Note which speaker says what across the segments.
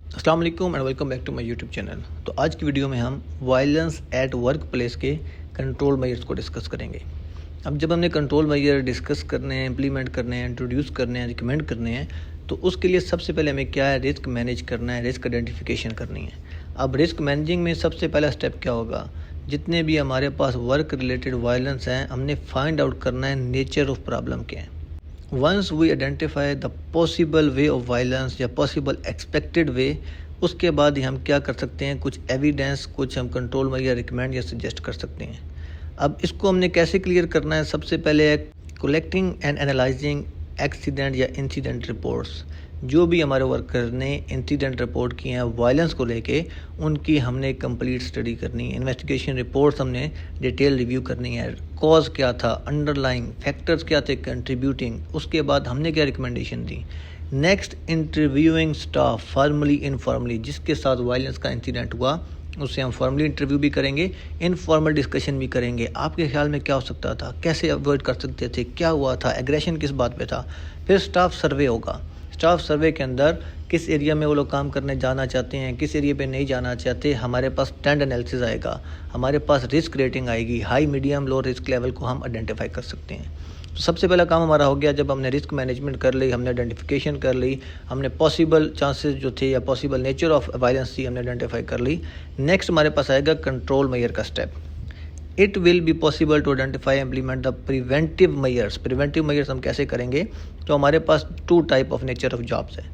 Speaker 1: अस्सलाम वालेकुम and welcome back to my YouTube channel. तो आज की वीडियो में हम वायलेंस एट वर्क प्लेस के कंट्रोल मेजर्स को डिस्कस करेंगे। अब जब हमने कंट्रोल मेजर डिस्कस करने हैं, इम्प्लीमेंट करने हैं, इंट्रोड्यूस करने हैं, रिकमेंड करने हैं, तो उसके लिए सबसे पहले हमें क्या है, रिस्क मैनेज करना है, रिस्क आइडेंटिफिकेशन करनी है। अब रिस्क मैनेजिंग में सबसे पहला स्टेप क्या होगा, जितने भी हमारे पास वर्क रिलेटेड वायलेंस हैं, हमने फाइंड आउट करना है नेचर ऑफ प्रॉब्लम क्या है। Once we identify the possible way of violence या पॉसिबल एक्सपेक्टेड वे, उसके बाद ही हम क्या कर सकते हैं, कुछ एविडेंस, कुछ हम कंट्रोल में या रिकमेंड या सजेस्ट कर सकते हैं। अब इसको हमने कैसे क्लियर करना है, सबसे पहले है कलेक्टिंग एंड एनालाइजिंग एक्सीडेंट या इंसिडेंट रिपोर्ट्स। जो भी हमारे वर्कर ने इंसिडेंट रिपोर्ट किए हैं वायलेंस को लेके, उनकी हमने कंप्लीट स्टडी करनी है, इन्वेस्टिगेशन रिपोर्ट्स हमने डिटेल रिव्यू करनी है, कॉज क्या था, अंडरलाइंग फैक्टर्स क्या थे कंट्रीब्यूटिंग, उसके बाद हमने क्या रिकमेंडेशन दी। Next, interviewing staff formally informally, जिसके साथ वायलेंस का इंसिडेंट हुआ उससे हम फॉर्मली इंटरव्यू भी करेंगे, इनफॉर्मल डिस्कशन भी करेंगे। आपके ख्याल में क्या हो सकता था, कैसे अवॉइड कर सकते थे, क्या हुआ था, एग्रेशन किस बात पे था। फिर स्टाफ सर्वे होगा। स्टाफ सर्वे के अंदर किस एरिया में वो लोग काम करने जाना चाहते हैं, किस एरिया पे नहीं जाना चाहते, हमारे पास ट्रेंड एनालिसिस आएगा, हमारे पास रिस्क रेटिंग आएगी, high medium low risk level को हम आइडेंटिफाई कर सकते हैं। तो सबसे पहला काम हमारा हो गया, जब हमने रिस्क मैनेजमेंट कर ली, हमने आइडेंटिफिकेशन कर ली, हमने पॉसिबल चांसेस जो थे या पॉसिबल नेचर ऑफ वायलेंस थी हमने आइडेंटिफाई कर ली। नेक्स्ट हमारे पास आएगा कंट्रोल मेजर का स्टेप। It will be possible to identify implement the preventive measures. Preventive measures हम कैसे करेंगे, तो हमारे पास two type of nature of jobs है।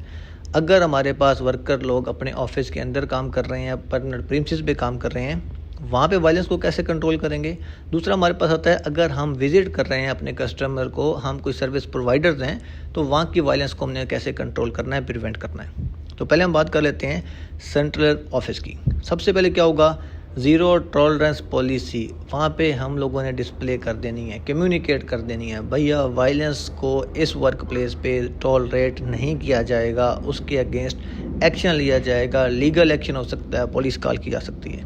Speaker 1: अगर हमारे पास वर्कर लोग अपने ऑफिस के अंदर काम कर रहे हैं, परमानेंट प्रीमिसेस पे काम कर रहे हैं, वहाँ पे वायलेंस को कैसे कंट्रोल करेंगे। दूसरा हमारे पास आता है, अगर हम विजिट कर रहे हैं अपने कस्टमर को, हम कोई सर्विस प्रोवाइडर्स हैं, तो वहाँ की वायलेंस को हमने कैसे कंट्रोल करना है, प्रिवेंट करना है। तो पहले हम बात कर लेते हैं सेंट्रल ऑफिस की। सबसे पहले क्या होगा, ज़ीरो टॉलरेंस पॉलिसी। वहाँ पे हम लोगों ने डिस्प्ले कर देनी है, कम्युनिकेट कर देनी है, भैया वायलेंस को इस वर्क प्लेस पे टॉलरेट नहीं किया जाएगा, उसके अगेंस्ट एक्शन लिया जाएगा, लीगल एक्शन हो सकता है, पुलिस कॉल की जा सकती है।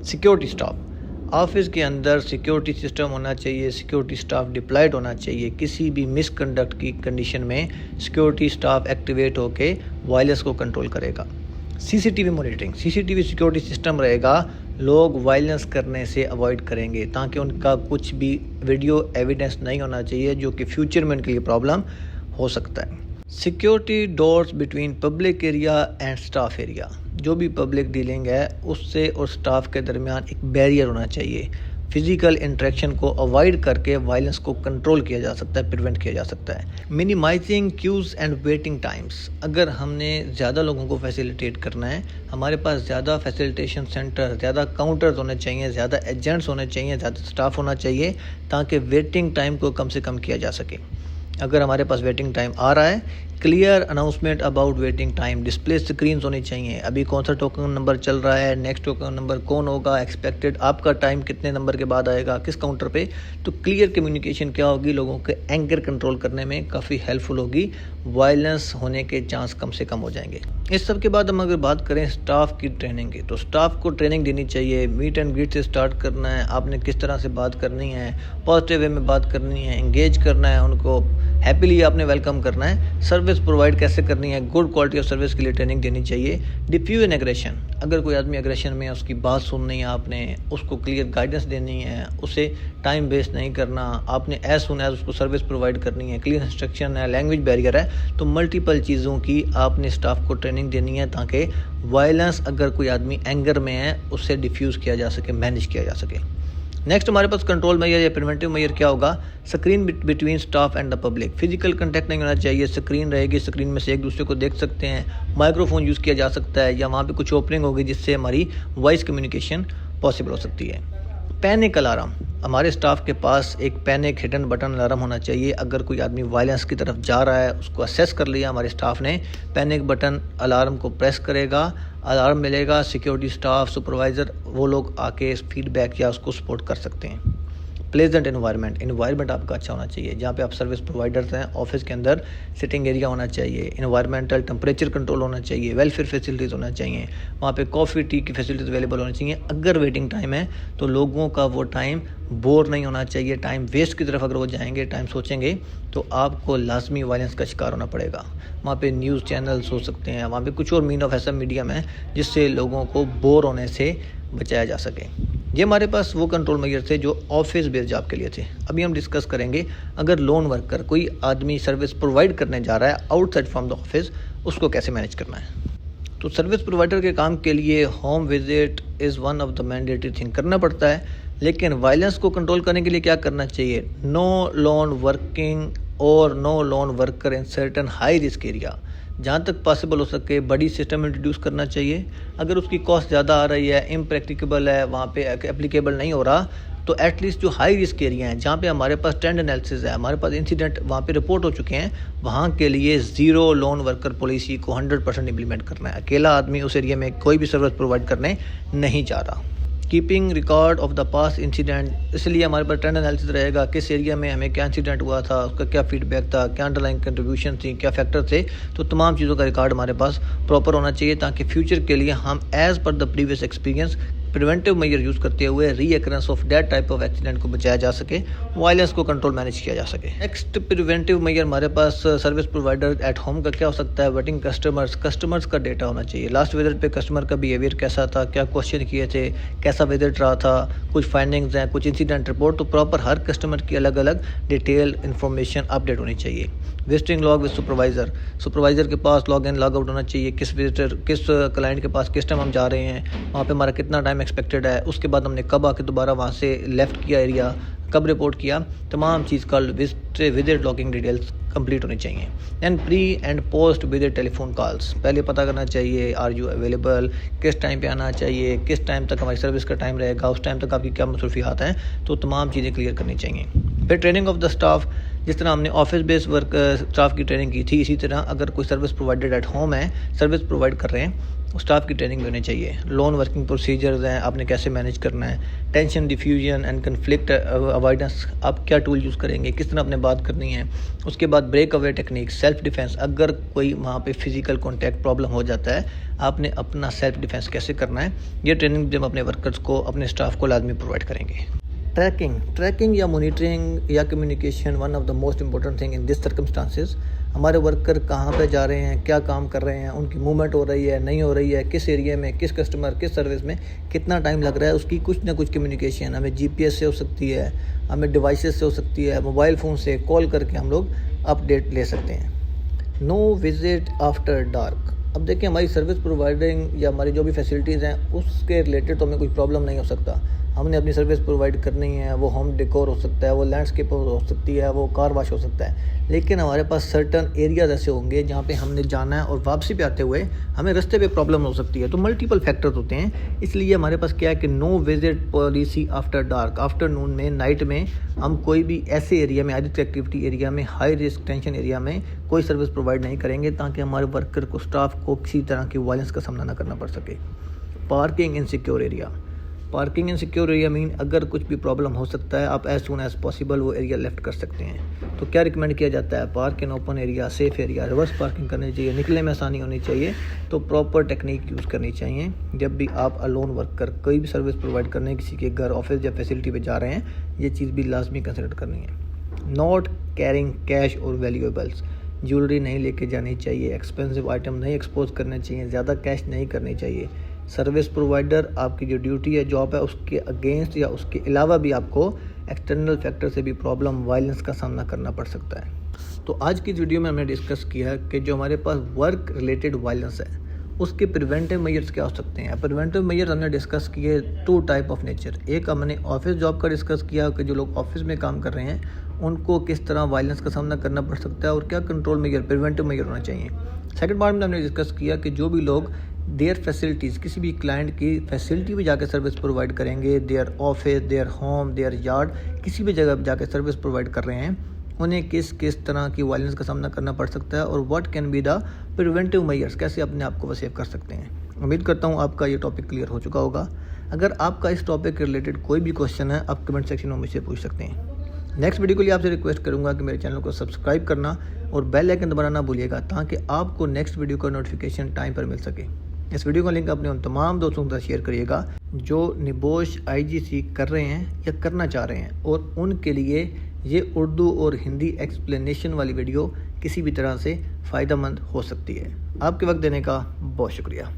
Speaker 1: सिक्योरिटी स्टाफ, ऑफिस के अंदर सिक्योरिटी सिस्टम होना चाहिए, सिक्योरिटी स्टाफ डिप्लॉयड होना चाहिए। किसी भी मिसकंडक्ट की कंडीशन में सिक्योरिटी स्टाफ एक्टिवेट होकर वायलेंस को कंट्रोल करेगा। CCTV monitoring, CCTV security system रहेगा, लोग वायलेंस करने से अवॉइड करेंगे ताकि उनका कुछ भी वीडियो एविडेंस नहीं होना चाहिए जो कि फ्यूचर में उनके लिए प्रॉब्लम हो सकता है। Security doors between public area and staff area, जो भी पब्लिक डीलिंग है उससे और स्टाफ के दरमियान एक बैरियर होना चाहिए। फिजिकल इंटरेक्शन को अवॉइड करके वायलेंस को कंट्रोल किया जा सकता है, प्रिवेंट किया जा सकता है। Minimising queues and waiting times, अगर हमने ज़्यादा लोगों को फैसिलिटेट करना है, हमारे पास ज़्यादा फैसिलिटेशन सेंटर, ज़्यादा काउंटर्स होने चाहिए, ज़्यादा एजेंट्स होने चाहिए, ज़्यादा स्टाफ होना चाहिए, ताकि वेटिंग टाइम को कम से कम किया जा सके। अगर हमारे पास वेटिंग टाइम आ रहा है, clear announcement about waiting time, display screens होनी चाहिए, अभी कौन सा टोकन नंबर चल रहा है, नेक्स्ट टोकन नंबर कौन होगा, एक्सपेक्टेड आपका टाइम कितने नंबर के बाद आएगा, किस काउंटर पे। तो क्लियर कम्युनिकेशन क्या होगी, लोगों के एंगर कंट्रोल करने में काफ़ी हेल्पफुल होगी, वायलेंस होने के चांस कम से कम हो जाएंगे। इस सब के बाद हम अगर बात करें स्टाफ की ट्रेनिंग की, तो स्टाफ को ट्रेनिंग देनी चाहिए। मीट एंड ग्रीट से स्टार्ट करना है, आपने किस तरह से बात करनी है, पॉजिटिव वे में बात करनी है, एंगेज करना है, उनको हैप्पीली आपने वेलकम करना है। सर्विस प्रोवाइड कैसे करनी है, गुड क्वालिटी ऑफ सर्विस के लिए ट्रेनिंग देनी चाहिए। डिफ्यूज एन एग्रेशन, अगर कोई आदमी एग्रेशन में है, उसकी बात सुननी है आपने, उसको क्लियर गाइडेंस देनी है, उसे टाइम वेस्ट नहीं करना, आपने एज सुन एज उसको सर्विस प्रोवाइड करनी है, क्लियर इंस्ट्रक्शन है, लैंग्वेज बैरियर है, तो मल्टीपल चीज़ों की आपने स्टाफ को ट्रेनिंग देनी है ताकि वायलेंस अगर कोई आदमी एंगर में है उससे डिफ्यूज़ किया जा सके, मैनेज किया जा सके। नेक्स्ट हमारे पास कंट्रोल मेजर या प्रिवेंटिव मेजर क्या होगा, screen between staff and the public. Physical contact नहीं होना चाहिए, स्क्रीन रहेगी, स्क्रीन में से एक दूसरे को देख सकते हैं, माइक्रोफोन यूज़ किया जा सकता है, या वहाँ पे कुछ ओपनिंग होगी जिससे हमारी वॉइस कम्युनिकेशन पॉसिबल हो सकती है। पैनिक अलार्म, हमारे स्टाफ के पास एक पैनिक हिडन बटन अलार्म होना चाहिए। अगर कोई आदमी वायलेंस की तरफ जा रहा है, उसको असेस कर लिया हमारे स्टाफ ने, पैनिक बटन अलार्म को प्रेस करेगा, अलार्म मिलेगा, सिक्योरिटी स्टाफ, सुपरवाइज़र, वो लोग आके फीडबैक या उसको सपोर्ट कर सकते हैं। प्लेजेंट इन्वायरमेंट आपका अच्छा होना चाहिए। जहाँ पे आप सर्विस प्रोवाइडर्स हैं, ऑफिस के अंदर सिटिंग एरिया होना चाहिए, इन्वायरमेंटल टेम्परेचर कंट्रोल होना चाहिए, वेलफेयर फैसिलिटीज़ होना चाहिए, वहाँ पे कॉफ़ी टी की फैसिलिटीज़ अवेलेबल होनी चाहिए। अगर वेटिंग टाइम है तो लोगों का वो टाइम बोर नहीं होना चाहिए। टाइम वेस्ट की तरफ अगर वो जाएंगे, टाइम सोचेंगे, तो आपको लाजमी वायलेंस का शिकार होना पड़ेगा। वहाँ पे न्यूज़ चैनल्स हो सकते हैं, वहाँ पे कुछ और मीन ऑफ ऐसा मीडियम है जिससे लोगों को बोर होने से बचाया जा सके। ये हमारे पास वो कंट्रोल मेजर थे जो ऑफिस बेस्ड जॉब के लिए थे। अभी हम डिस्कस करेंगे अगर लोन वर्कर कोई आदमी सर्विस प्रोवाइड करने जा रहा है आउटसाइड फ्रॉम द ऑफिस, उसको कैसे मैनेज करना है। तो सर्विस प्रोवाइडर के काम के लिए home visit is one of the mandatory thing करना पड़ता है, लेकिन वायलेंस को कंट्रोल करने के लिए क्या करना चाहिए। नो लोन वर्किंग और no lone worker in certain high risk area, जहाँ तक पॉसिबल हो सके बड़ी सिस्टम इंट्रोड्यूस करना चाहिए। अगर उसकी कॉस्ट ज़्यादा आ रही है, इम्प्रैक्टिकेबल है, वहाँ पे एप्लीकेबल नहीं हो रहा, तो एटलीस्ट जो हाई रिस्क एरिया हैं जहाँ पे हमारे पास ट्रेंड एनालिसिस है, हमारे पास इंसिडेंट वहाँ पे रिपोर्ट हो चुके हैं, वहाँ के लिए ज़ीरो लोन वर्कर पॉलिसी को 100% इम्प्लीमेंट करना है। अकेला आदमी उस एरिया में कोई भी सर्विस प्रोवाइड करने नहीं चाह रहा। Keeping record of the past incident, इसलिए हमारे पास ट्रेंड एनालिसिस रहेगा किस एरिया में हमें क्या इंसिडेंट हुआ था, उसका क्या फीडबैक था, क्या अंडरलाइंग कंट्रीब्यूशन थी, क्या फैक्टर थे। तो तमाम चीज़ों का रिकॉर्ड हमारे पास प्रॉपर होना चाहिए ताकि फ्यूचर के लिए हम as per the previous experience preventive measure use करते हुए recurrence of that type of accident को बचाया जा सके, वायलेंस को कंट्रोल मैनेज किया जा सके। नेक्स्ट प्रिवेंटिव मेजर हमारे पास सर्विस प्रोवाइडर एट होम का क्या हो सकता है। वेटिंग कस्टमर्स का डेटा होना चाहिए। लास्ट विजिट पे कस्टमर का बिहेवियर कैसा था, क्या क्वेश्चन किए थे, कैसा विजिट रहा था, कुछ फाइंडिंग्स हैं, कुछ इंसिडेंट रिपोर्ट, तो प्रॉपर हर कस्टमर की अलग अलग डिटेल इन्फॉर्मेशन अपडेट होनी चाहिए। विजिटिंग लॉग विद सुपरवाइजर के पास लॉग इन लॉग आउट होना चाहिए, किस क्लाइंट के पास किस टाइम हम जा रहे हैं, वहाँ पे हमारा कितना टाइम एक्सपेक्टेड है, उसके बाद हमने कब आके दोबारा वहाँ से लेफ़्ट किया एरिया, कब रिपोर्ट किया, तमाम चीज़ का विजिट लॉगिंग डिटेल्स कंप्लीट होनी चाहिए। And pre and post visit telephone calls, पहले पता करना चाहिए आर यू अवेलेबल, किस टाइम पे आना चाहिए, किस टाइम तक हमारी सर्विस का टाइम रहेगा, उस टाइम तक आपकी क्या मसरूफियात हैं, तो तमाम चीज़ें क्लियर करनी चाहिए। फिर ट्रेनिंग ऑफ द स्टाफ, जिस तरह हमने ऑफिस बेस्ड वर्क स्टाफ की ट्रेनिंग की थी, इसी तरह अगर कोई सर्विस प्रोवाइडर एट होम है, सर्विस प्रोवाइड कर रहे हैं, स्टाफ की ट्रेनिंग भी होनी चाहिए। लोन वर्किंग प्रोसीजर्स हैं, आपने कैसे मैनेज करना है, tension diffusion and conflict avoidance, आप क्या टूल यूज़ करेंगे, किस तरह अपने बात करनी है। उसके बाद break away technique, self defence, अगर कोई वहाँ पे फिजिकल कॉन्टैक्ट प्रॉब्लम हो जाता है, आपने अपना सेल्फ डिफेंस कैसे करना है। ये ट्रेनिंग जब अपने वर्कर्स को, अपने स्टाफ को लाजमी प्रोवाइड करेंगे। ट्रैकिंग या मॉनिटरिंग या communication one of the most important thing in this circumstances. हमारे वर्कर कहाँ पे जा रहे हैं, क्या काम कर रहे हैं, उनकी मूवमेंट हो रही है नहीं हो रही है, किस एरिया में, किस कस्टमर, किस सर्विस में कितना टाइम लग रहा है, उसकी कुछ ना कुछ कम्युनिकेशन हमें GPS से हो सकती है, हमें डिवाइसेस से हो सकती है, मोबाइल फ़ोन से कॉल करके हम लोग अपडेट ले सकते हैं। नो विजिट आफ्टर डार्क, अब देखिए हमारी सर्विस प्रोवाइडिंग या हमारी जो भी फैसिलिटीज़ हैं उसके रिलेटेड तो हमें कोई प्रॉब्लम नहीं हो सकता। हमने अपनी सर्विस प्रोवाइड करनी है, वो होम डेकोर हो सकता है, वो लैंडस्केप हो सकती है, वो कार वॉश हो सकता है, लेकिन हमारे पास सर्टन एरियाज ऐसे होंगे जहाँ पे हमने जाना है और वापसी पे आते हुए हमें रास्ते पे प्रॉब्लम हो सकती है। तो मल्टीपल फैक्टर्स होते हैं, इसलिए हमारे पास क्या है कि no visit policy after dark, afternoon में, नाइट में हम कोई भी ऐसे एरिया में, एडिट एक्टिविटी एरिया में, हाई रिस्क टेंशन एरिया में कोई सर्विस प्रोवाइड नहीं करेंगे ताकि हमारे वर्कर को, स्टाफ को किसी तरह की वायलेंस का सामना ना करना पड़ सके। पार्किंग इन सिक्योर एरिया मीन अगर कुछ भी प्रॉब्लम हो सकता है, आप एज सून एज पॉसिबल वो एरिया लेफ्ट कर सकते हैं। तो क्या रिकमेंड किया जाता है, park in open area, safe area, reverse parking करनी चाहिए, निकलने में आसानी होनी चाहिए, तो प्रॉपर टेक्निक यूज़ करनी चाहिए। जब भी आप अलोन वर्कर कोई भी सर्विस प्रोवाइड करने किसी के घर, ऑफिस या फैसिलिटी पे जा रहे हैं, ये चीज़ भी लाजमी कंसिडर करनी है। नॉट कैरिंग कैश और वैल्यूएबल्स, ज्वेलरी नहीं लेके जानी चाहिए, एक्सपेंसिव आइटम नहीं एक्सपोज करने चाहिए, ज़्यादा कैश नहीं करनी चाहिए। सर्विस प्रोवाइडर आपकी जो ड्यूटी है, जॉब है, उसके अगेंस्ट या उसके अलावा भी आपको एक्सटर्नल फैक्टर से भी प्रॉब्लम, वायलेंस का सामना करना पड़ सकता है। तो आज की वीडियो में हमने डिस्कस किया कि जो हमारे पास वर्क रिलेटेड वायलेंस है उसके प्रिवेंटिव मेजर्स क्या हो सकते हैं। प्रिवेंटिव मेजर्स हमने डिस्कस किए 2 टाइप ऑफ नेचर। एक हमने ऑफिस जॉब का डिस्कस किया कि जो लोग ऑफिस में काम कर रहे हैं उनको किस तरह वायलेंस का सामना करना पड़ सकता है और क्या कंट्रोल मेजर, प्रिवेंटिव मेजर होना चाहिए। सेकंड पार्ट में हमने डिस्कस किया कि जो भी लोग देयर फैसिलिटीज़, किसी भी क्लाइंट की फैसिलिटी में जाकर सर्विस प्रोवाइड करेंगे, their office, their home, their yard, किसी भी जगह जाकर सर्विस प्रोवाइड कर रहे हैं, उन्हें किस किस तरह की वायलेंस का सामना करना पड़ सकता है और what can be the preventive measures, कैसे अपने आप को वो सेव कर सकते हैं। उम्मीद करता हूँ आपका ये टॉपिक क्लियर हो चुका होगा। अगर आपका इस टॉपिक के रिलेटेड कोई भी क्वेश्चन है, आप कमेंट सेक्शन में मुझसे पूछ सकते हैं। नेक्स्ट वीडियो के लिए आपसे रिक्वेस्ट करूंगा कि मेरे चैनल को सब्सक्राइब करना और बेल आइकन दबाना ना भूलिएगा, ताकि आपको नेक्स्ट वीडियो का नोटिफिकेशन टाइम पर मिल सके। इस वीडियो का लिंक अपने उन तमाम दोस्तों के साथ शेयर करिएगा जो निबोश IGC कर रहे हैं या करना चाह रहे हैं, और उनके लिए ये उर्दू और हिंदी एक्सप्लेनेशन वाली वीडियो किसी भी तरह से फ़ायदेमंद हो सकती है। आपके वक्त देने का बहुत शुक्रिया।